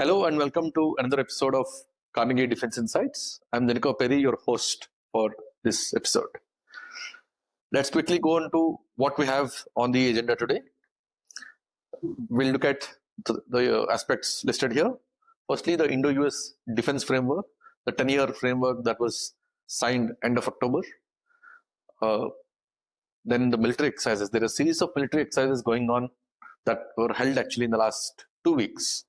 Hello and welcome to another episode of Carnegie Defense Insights. I'm Dinakar Peri, your host for this episode. Let's quickly go on to what we have on the agenda today. We'll look at the aspects listed here. Firstly, the Indo-US Defense Framework, the 10-year framework that was signed end of October. Then the military exercises. There are a series of military exercises going on that were held actually in the last 2 weeks.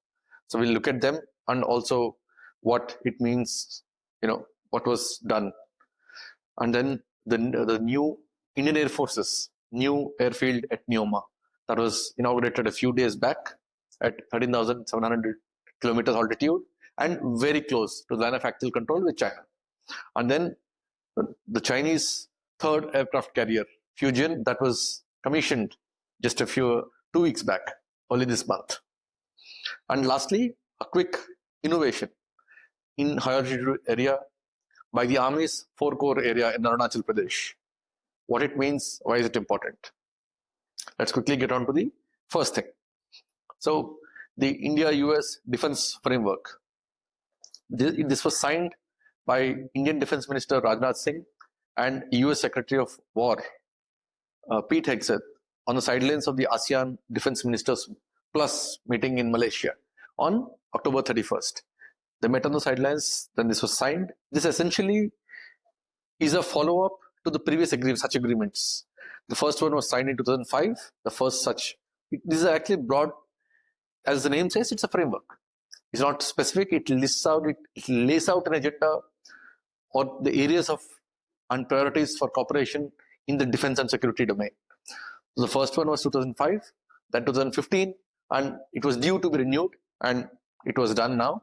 So we'll look at them and also what it means, what was done. And then the new Indian Air Forces, new airfield at NIOMA that was inaugurated a few days back at 13,700 kilometers altitude and very close to the line of actual control with China. And then the Chinese third aircraft carrier, Fujian, that was commissioned just 2 weeks back, only this month. And lastly, a quick innovation in higher altitude area by the Army's 4 Corps area in Arunachal Pradesh. What it means, why is it important? Let's quickly get on to the first thing. So, the India-US Defense Framework. This was signed by Indian Defense Minister Rajnath Singh and US Secretary of War Pete Hegseth on the sidelines of the ASEAN Defense Ministers Plus meeting in Malaysia on October 31st. They met on the sidelines, then this was signed. This essentially is a follow-up to the previous such agreements. The first one was signed in 2005, the first such. This is actually broad, as the name says, it's a framework. It's not specific, it lays out an agenda or the areas of and priorities for cooperation in the defense and security domain. So the first one was 2005, then 2015, and it was due to be renewed, and it was done now.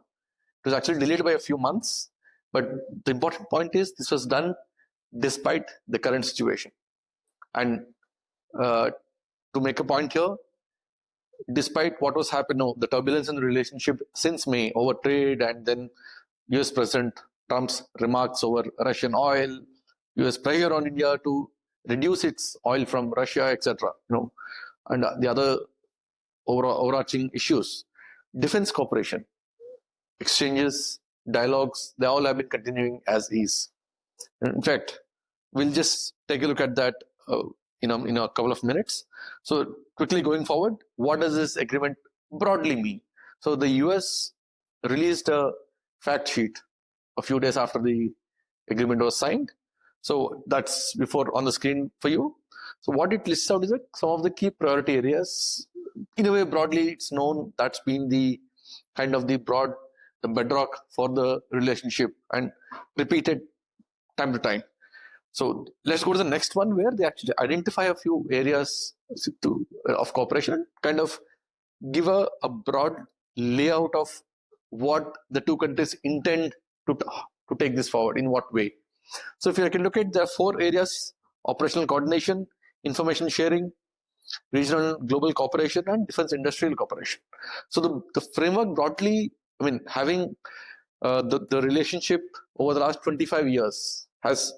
It was actually delayed by a few months, but the important point is this was done despite the current situation. And to make a point here, despite what was happening, the turbulence in the relationship since May over trade and then US President Trump's remarks over Russian oil, US pressure on India to reduce its oil from Russia, etc. And the other overarching issues. Defense cooperation, exchanges, dialogues, they all have been continuing as is. In fact, we'll just take a look at that in a couple of minutes. So quickly going forward, what does this agreement broadly mean? So the US released a fact sheet a few days after the agreement was signed. So that's before on the screen for you. So what it lists out is some of the key priority areas. In a way, broadly, it's known that's been the kind of the bedrock for the relationship and repeated time to time. So let's go to the next one where they actually identify a few areas of cooperation, kind of give a broad layout of what the two countries intend to take this forward, in what way. So if you can look at the 4 areas: operational coordination, information sharing, regional global cooperation, and defense industrial cooperation. So the framework broadly, having the relationship over the last 25 years has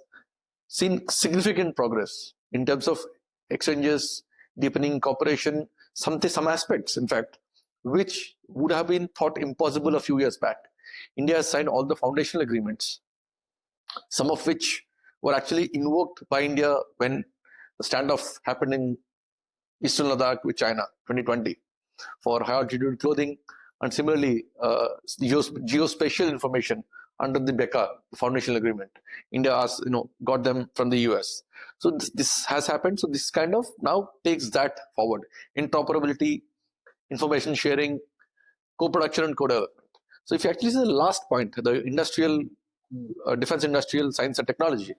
seen significant progress in terms of exchanges, deepening cooperation, some aspects, in fact, which would have been thought impossible a few years back. India has signed all the foundational agreements, some of which were actually invoked by India when the standoff happened in Eastern Ladakh with China 2020 for high altitude clothing, and similarly geospatial information under the BECA, the foundational agreement. India has got them from the US. So this has happened. So this kind of now takes that forward. Interoperability, information sharing, co-production and co-development. So if you actually see the last point, the industrial defense industrial science and technology.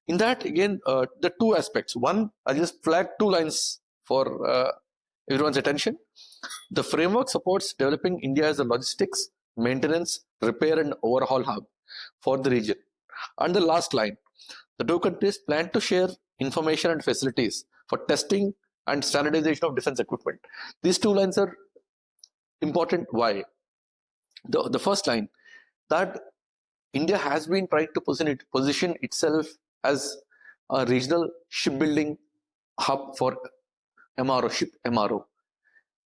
In that, again, the 2 aspects. One, I'll just flag 2 lines for everyone's attention. The framework supports developing India as a logistics, maintenance, repair and overhaul hub for the region. And the last line, the 2 countries plan to share information and facilities for testing and standardization of defense equipment. These 2 lines are important. Why? The first line, that India has been trying to position itself as a regional shipbuilding hub for MRO,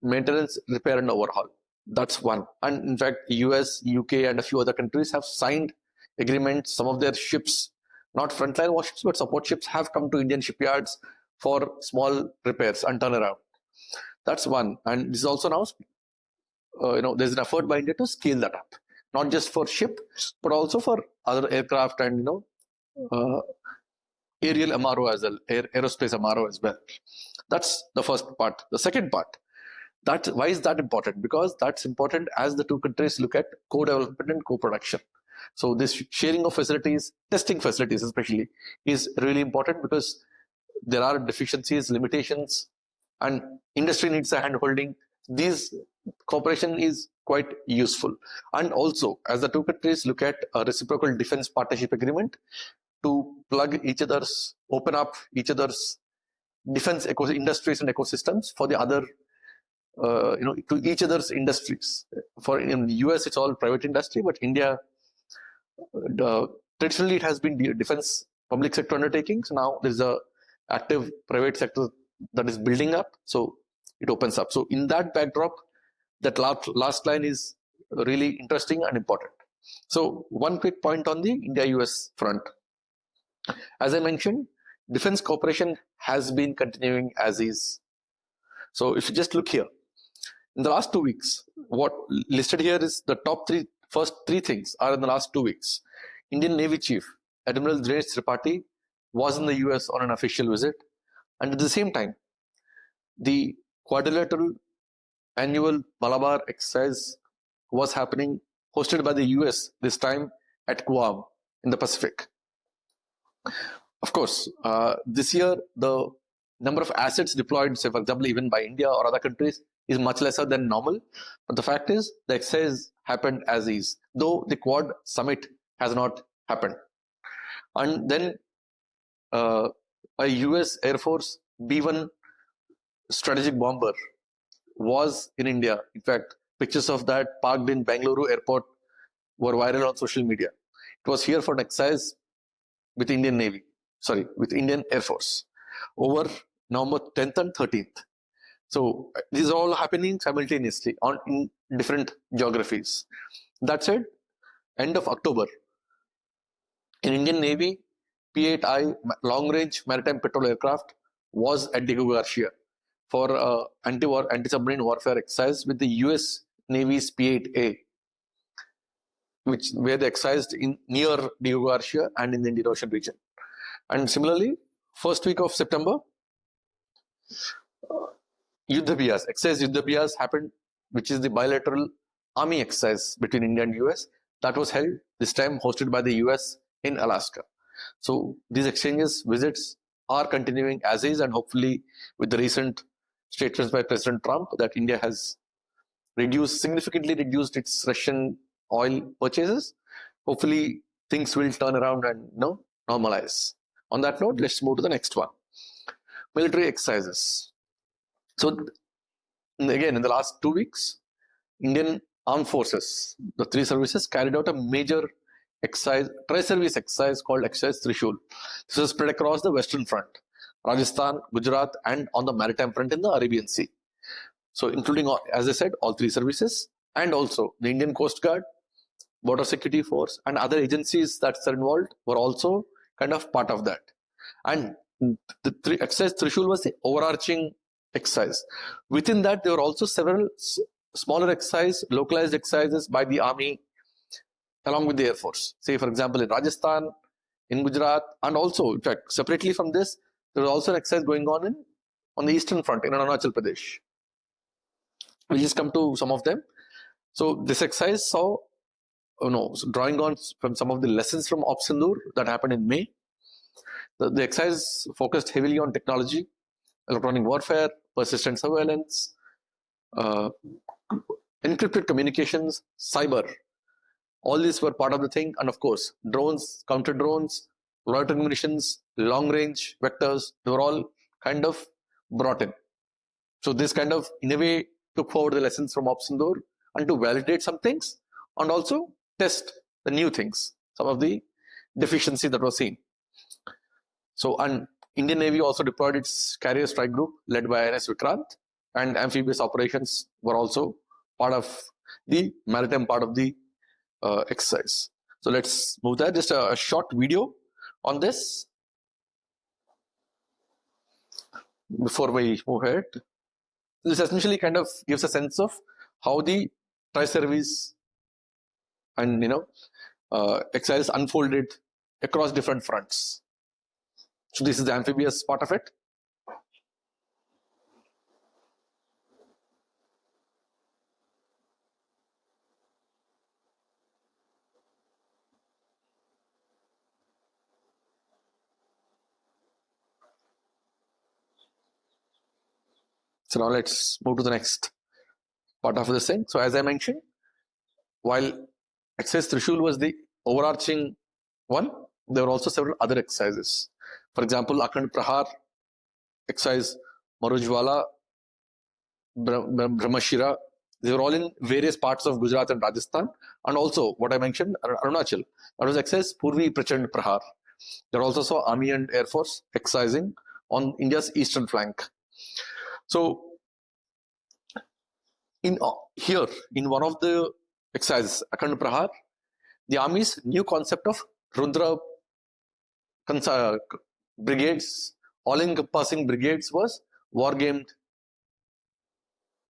maintenance, repair and overhaul. That's one. And in fact, US, UK, and a few other countries have signed agreements. Some of their ships, not frontline warships, but support ships, have come to Indian shipyards for small repairs and turnaround. That's one. And this is also now, there's an effort by India to scale that up, not just for ship, but also for other aircraft and, aerial MRO as well, aerospace MRO as well. That's the first part. The second part, why is that important? Because that's important as the two countries look at co-development and co-production. So this sharing of facilities, testing facilities especially, is really important because there are deficiencies, limitations, and industry needs a hand-holding. This cooperation is quite useful. And also, as the two countries look at a reciprocal defense partnership agreement to open up each other's defense industries and ecosystems for the other, to each other's industries. In the US, it's all private industry, but India, traditionally it has been defense public sector undertakings. Now there's a active private sector that is building up, so it opens up. So in that backdrop, that last line is really interesting and important. So one quick point on the India-US front. As I mentioned, defense cooperation has been continuing as is. So if you just look here, in the last 2 weeks, what listed here is the first three things are in the last 2 weeks. Indian Navy Chief Admiral Dinesh Tripathi was in the US on an official visit, and at the same time, the quadrilateral annual Malabar exercise was happening, hosted by the US, this time at Guam in the Pacific. Of course, this year, the number of assets deployed, say for example, even by India or other countries, is much lesser than normal. But the fact is, the exercise happened as is, though the Quad Summit has not happened. And then a US Air Force B-1 strategic bomber was in India. In fact, pictures of that parked in Bengaluru airport were viral on social media. It was here for an exercise with Indian Air Force over November 10th and 13th. So these are all happening simultaneously in different geographies. That said, end of October, in Indian Navy, P-8I long-range maritime patrol aircraft was at Dinakar Peri for anti-submarine warfare exercise with the US Navy's P-8A, where they exercised near Dinakar Peri and in the Indian Ocean region. And similarly, first week of September, exercise Yuddhabhyas happened, which is the bilateral army exercise between India and US. That was held, this time hosted by the US in Alaska. So these visits are continuing as is, and hopefully with the recent statements by President Trump that India has significantly reduced its Russian oil purchases, hopefully things will turn around and normalize. On that note, let's move to the next one. Military exercises. So again, in the last 2 weeks, Indian Armed Forces, the three services, carried out a major tri-service exercise called Exercise Trishul. This was spread across the Western Front, Rajasthan, Gujarat, and on the maritime front in the Arabian Sea. So including, as I said, all three services, and also the Indian Coast Guard, Border Security Force, and other agencies that are involved were also kind of part of that. And the Exercise Trishul was the overarching exercise. Within that, there were also several smaller localized exercises by the army along with the Air Force. Say, for example, in Rajasthan, in Gujarat, and also, in fact, separately from this, there was also an exercise going on the Eastern Front in Arunachal Pradesh. We'll just come to some of them. So this exercise saw, drawing on from some of the lessons from Op Sindoor that happened in May. The exercise focused heavily on technology, electronic warfare, persistent surveillance, encrypted communications, cyber. All these were part of the thing. And of course, drones, counter drones, loitering munitions, long range vectors, they were all kind of brought in. So this kind of, in a way, took forward the lessons from Op Sindoor and to validate some things and also test the new things, some of the deficiencies that were seen. So, and Indian Navy also deployed its carrier strike group led by INS Vikrant, and amphibious operations were also part of the maritime part of the exercise. So let's move there. Just a short video on this before we move ahead. This essentially kind of gives a sense of how the tri-service and exercise unfolded across different fronts. So this is the amphibious part of it. So now let's move to the next part of this thing. So as I mentioned, while exercise Trishul was the overarching one, there were also several other exercises. For example, Akhand Prahar exercise, Marujwala, Brahmashira. They were all in various parts of Gujarat and Rajasthan, and also what I mentioned, Arunachal. That was exercise Purvi Prachand Prahar. There also saw Army and Air Force exercising on India's eastern flank. So in one of the exercises, Akhand Prahar, the Army's new concept of Rudra brigades, all-encompassing brigades, was war-gamed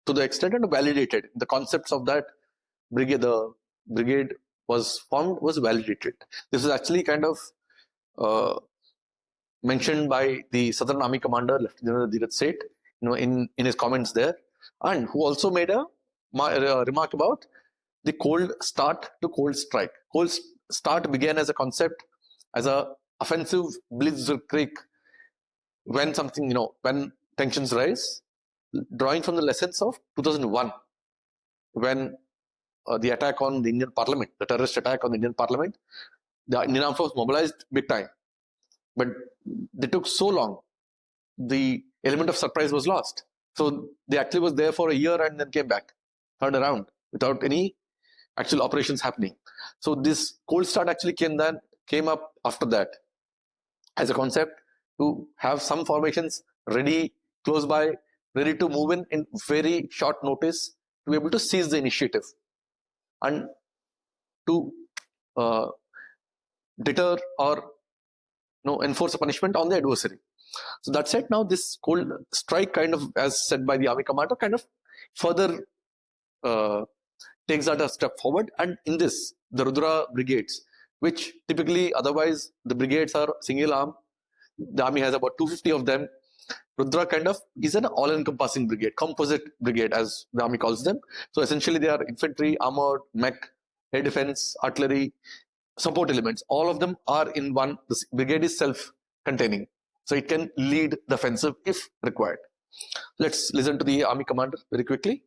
to the extent and validated. The concepts of that brigade, the brigade was formed, was validated. This is actually kind of mentioned by the Southern Army Commander, Lieutenant General Dheeraj Seth, in his comments there, and who also made a remark about the cold start to cold strike. Cold start began as a concept, as a offensive blitzkrieg, when something, when tensions rise, drawing from the lessons of 2001, when the attack on the Indian Parliament, the terrorist attack on the Indian Parliament, the Indian Armed Force mobilized big time, but they took so long, the element of surprise was lost. So they actually was there for a year and then came back, turned around without any actual operations happening. So this cold start actually came up after that as a concept to have some formations ready, close by, ready to move in very short notice, to be able to seize the initiative and to deter or enforce a punishment on the adversary. So that said, now this cold strike, kind of, as said by the Army Commander, kind of further takes that a step forward. And in this, the Rudra brigades, which typically otherwise the brigades are single arm, the Army has about 250 of them. Rudra kind of is an all-encompassing brigade, composite brigade as the Army calls them. So essentially they are infantry, armored, mech, air defense, artillery, support elements. All of them are in one. The brigade is self-containing, so it can lead the offensive if required. Let's listen to the Army Commander very quickly.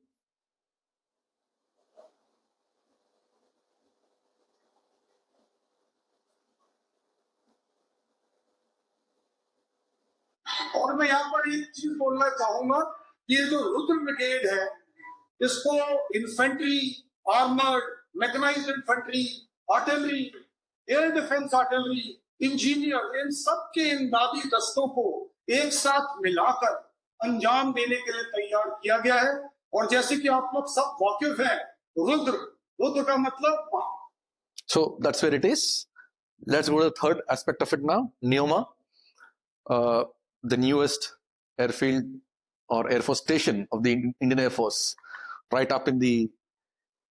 और मैं यहाँ पर एक चीज बोलना चाहूंगा, ये जो रुद्र ब्रिगेड है, इसको infantry, armoured, mechanised infantry, artillery, air defence artillery, engineer, इन सब के इमदादी दस्तों को एक साथ मिलाकर अंजाम देने के लिए तैयार किया गया है। और जैसे कि आप लोग सब वाकिफ हैं, रुद्र का मतलब। So that's where it is. Let's go to the third aspect of it now. NIOMA, the newest airfield or Air Force station of the Indian Air Force, right up in the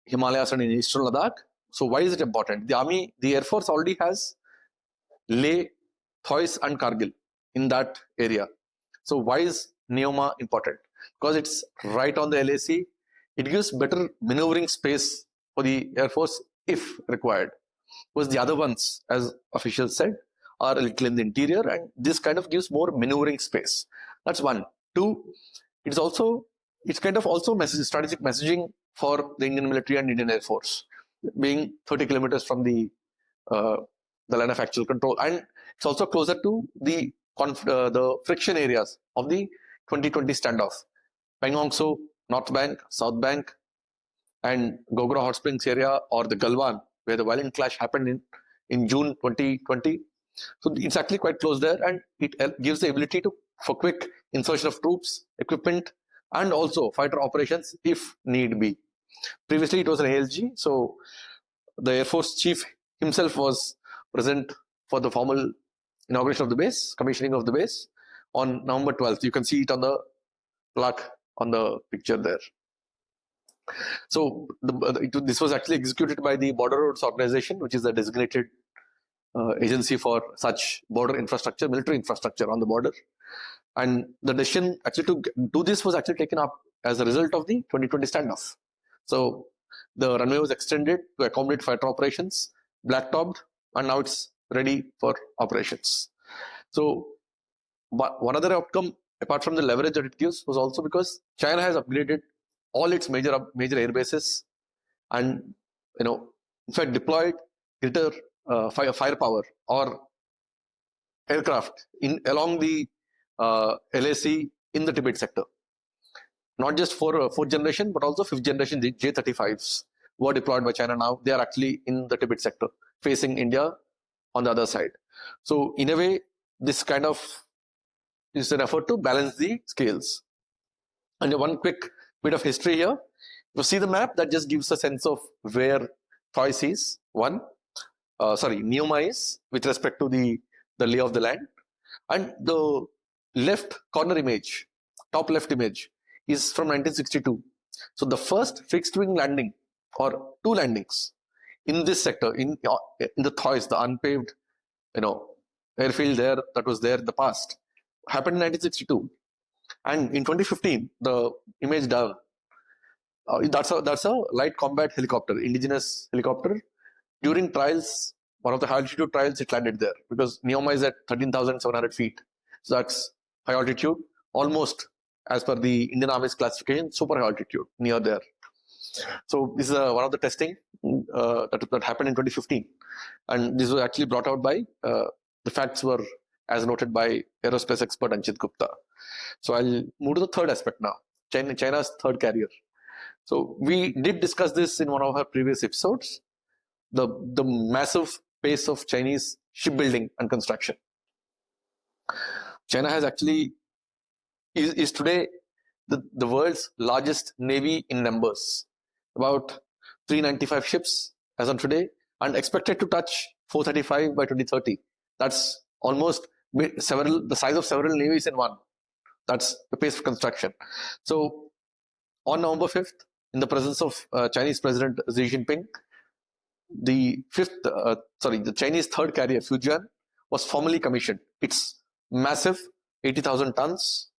Himalayas and in eastern Ladakh. So why is it important? The Air Force already has Leh, Thois and Kargil in that area. So why is NIOMA important? Because it's right on the LAC. It gives better maneuvering space for the Air Force if required. Because the other ones, as officials said, are a little in the interior, and this kind of gives more maneuvering space. That's one. Two, it's kind of also strategic messaging for the Indian military and Indian Air Force, being 30 kilometers from the line of actual control, and it's also closer to the friction areas of the 2020 standoff. Pengongso, North Bank, South Bank, and Gogra Hot Springs area, or the Galwan, where the violent clash happened in June 2020. So it's actually quite close there, and it gives the ability for quick insertion of troops, equipment, and also fighter operations if need be. Previously, it was an ALG. So the Air Force Chief himself was present for the formal inauguration of the base, commissioning of the base on November 12th. You can see it on the plaque on the picture there. So this was actually executed by the Border Roads Organization, which is the designated agency for such border infrastructure, military infrastructure on the border. And the decision actually to do this was actually taken up as a result of the 2020 standoff. So the runway was extended to accommodate fighter operations, black-topped, and now it's ready for operations. So but one other outcome, apart from the leverage that it gives, was also because China has upgraded all its major air bases, and in fact deployed greater firepower or aircraft along the LAC in the Tibet sector. Not just for fourth generation, but also fifth generation J-35s were deployed by China now. They are actually in the Tibet sector, facing India on the other side. So in a way, this kind of is an effort to balance the scales. And one quick bit of history here. You see the map, that just gives a sense of where choice is. NIOMA is with respect to the lay of the land. And the left corner image, top left image, is from 1962. So the first fixed wing landing, or two landings in this sector, in the Thois, the unpaved airfield there that was there in the past, happened in 1962. And in 2015, the image down, that's a light combat helicopter, indigenous helicopter. During trials, one of the high altitude trials, it landed there because NIOMA is at 13,700 feet. So that's high altitude, almost as per the Indian Army's classification, super high altitude, near there. So this is one of the testing that happened in 2015. And this was actually brought out by, the facts were as noted by aerospace expert Anchit Gupta. So I'll move to the third aspect now, China's third carrier. So we did discuss this in one of our previous episodes, the massive pace of Chinese shipbuilding and construction. China has actually is today the world's largest navy in numbers, about 395 ships as on today, and expected to touch 435 by 2030. That's almost the size of several navies in one. That's the pace of construction. So on November 5th, in the presence of Chinese President Xi Jinping, the Chinese third carrier, Fujian, was formally commissioned. It's massive, 80,000 tons.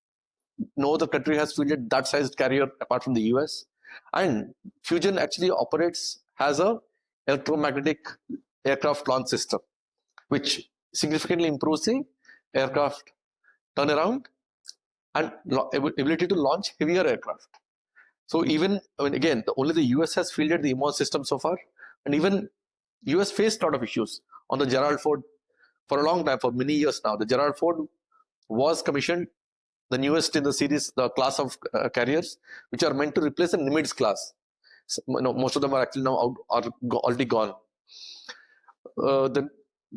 No other country has fielded that sized carrier apart from the US. And Fujian actually has a electromagnetic aircraft launch system, which significantly improves the aircraft turnaround and ability to launch heavier aircraft. So only the US has fielded the EMOS system so far, and even US faced a lot of issues on the Gerald Ford for a long time, for many years now. The Gerald Ford was commissioned, the newest in the series, the class of carriers, which are meant to replace the Nimitz class. So, most of them are actually now already gone. The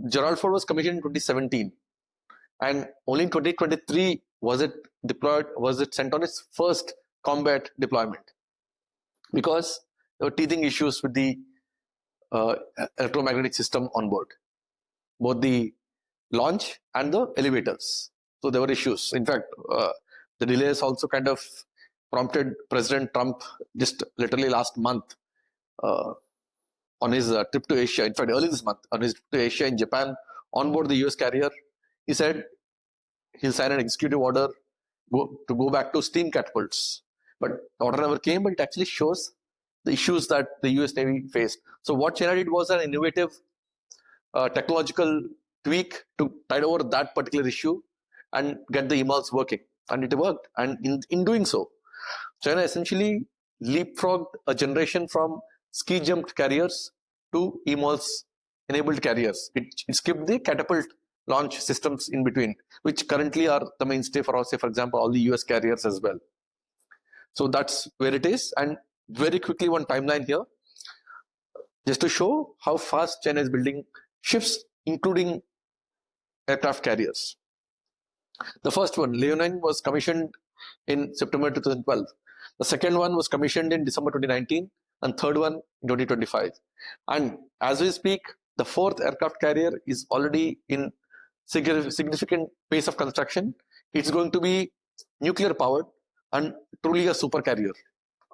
Gerald Ford was commissioned in 2017, and only in 2023 was it sent on its first combat deployment, because there were teething issues with the electromagnetic system on board, both the launch and the elevators. So there were issues. In fact, the delays also kind of prompted President Trump just literally last month on his trip to Asia. In fact, early this month, on his trip to Asia in Japan, on board the US carrier, he said he'll sign an executive order to go back to steam catapults. But the order never came, but it actually shows the issues that the US Navy faced. So what China did was an innovative technological tweak to tide over that particular issue and get the EMALS working. And it worked. And in doing so, China essentially leapfrogged a generation from ski-jumped carriers to EMALS enabled carriers. It skipped the catapult launch systems in between, which currently are the mainstay for, say, for example, all the US carriers as well. So that's where it is. And very quickly, one timeline here, just to show how fast China is building ships, including aircraft carriers. The first one, Leonine, was commissioned in September 2012. The second one was commissioned in December 2019. and third one in 2025. And as we speak, the fourth aircraft carrier is already in significant pace of construction. It's going to be nuclear powered and truly a super carrier,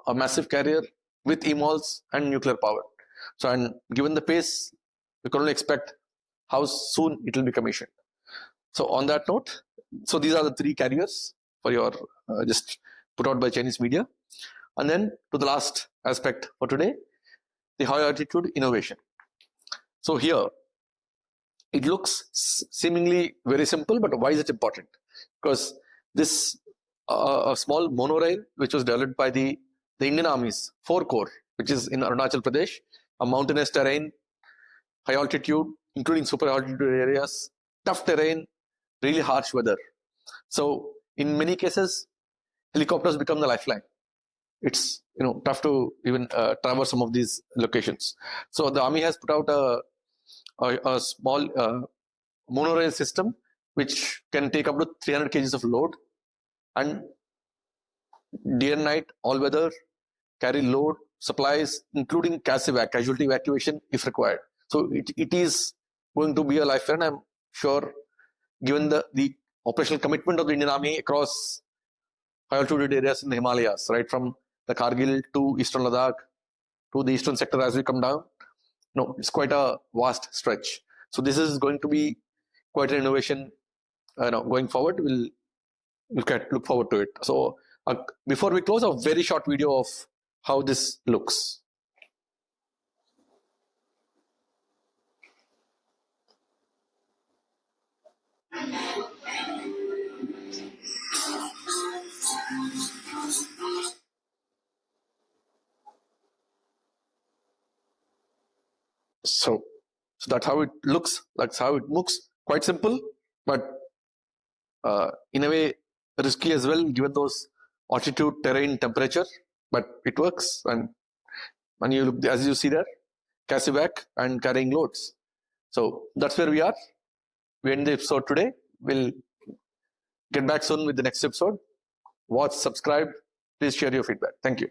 a massive carrier with EMOLs and nuclear powered. So, and given the pace, we can only expect how soon it will be commissioned. So on that note, so these are the three carriers for your just put out by Chinese media. And then to the last aspect for today, the high altitude innovation. So here, it looks seemingly very simple, but why is it important? Because this a small monorail, which was developed by the Indian Army's 4 Corps, which is in Arunachal Pradesh, a mountainous terrain, high altitude, including super altitude areas, tough terrain, really harsh weather. So in many cases, helicopters become the lifeline. It's tough to even traverse some of these locations. So the Army has put out a small monorail system which can take up to 300 kgs of load and day and night, all weather, carry load, supplies, including casualty evacuation if required. So it is going to be a lifeline, I'm sure, given the operational commitment of the Indian Army across high altitude areas in the Himalayas, right from the Kargil to eastern Ladakh to the eastern sector as we come down. No, it's quite a vast stretch. So this is going to be quite an innovation. Going forward, we'll look forward to it. So before we close, a very short video of how this looks. So that's how it looks. That's how it looks. Quite simple, but in a way risky as well, given those altitude, terrain, temperature. But it works, and you look, as you see there, CASEVAC and carrying loads. So that's where we are. We end the episode today. We'll get back soon with the next episode. Watch, subscribe. Please share your feedback. Thank you.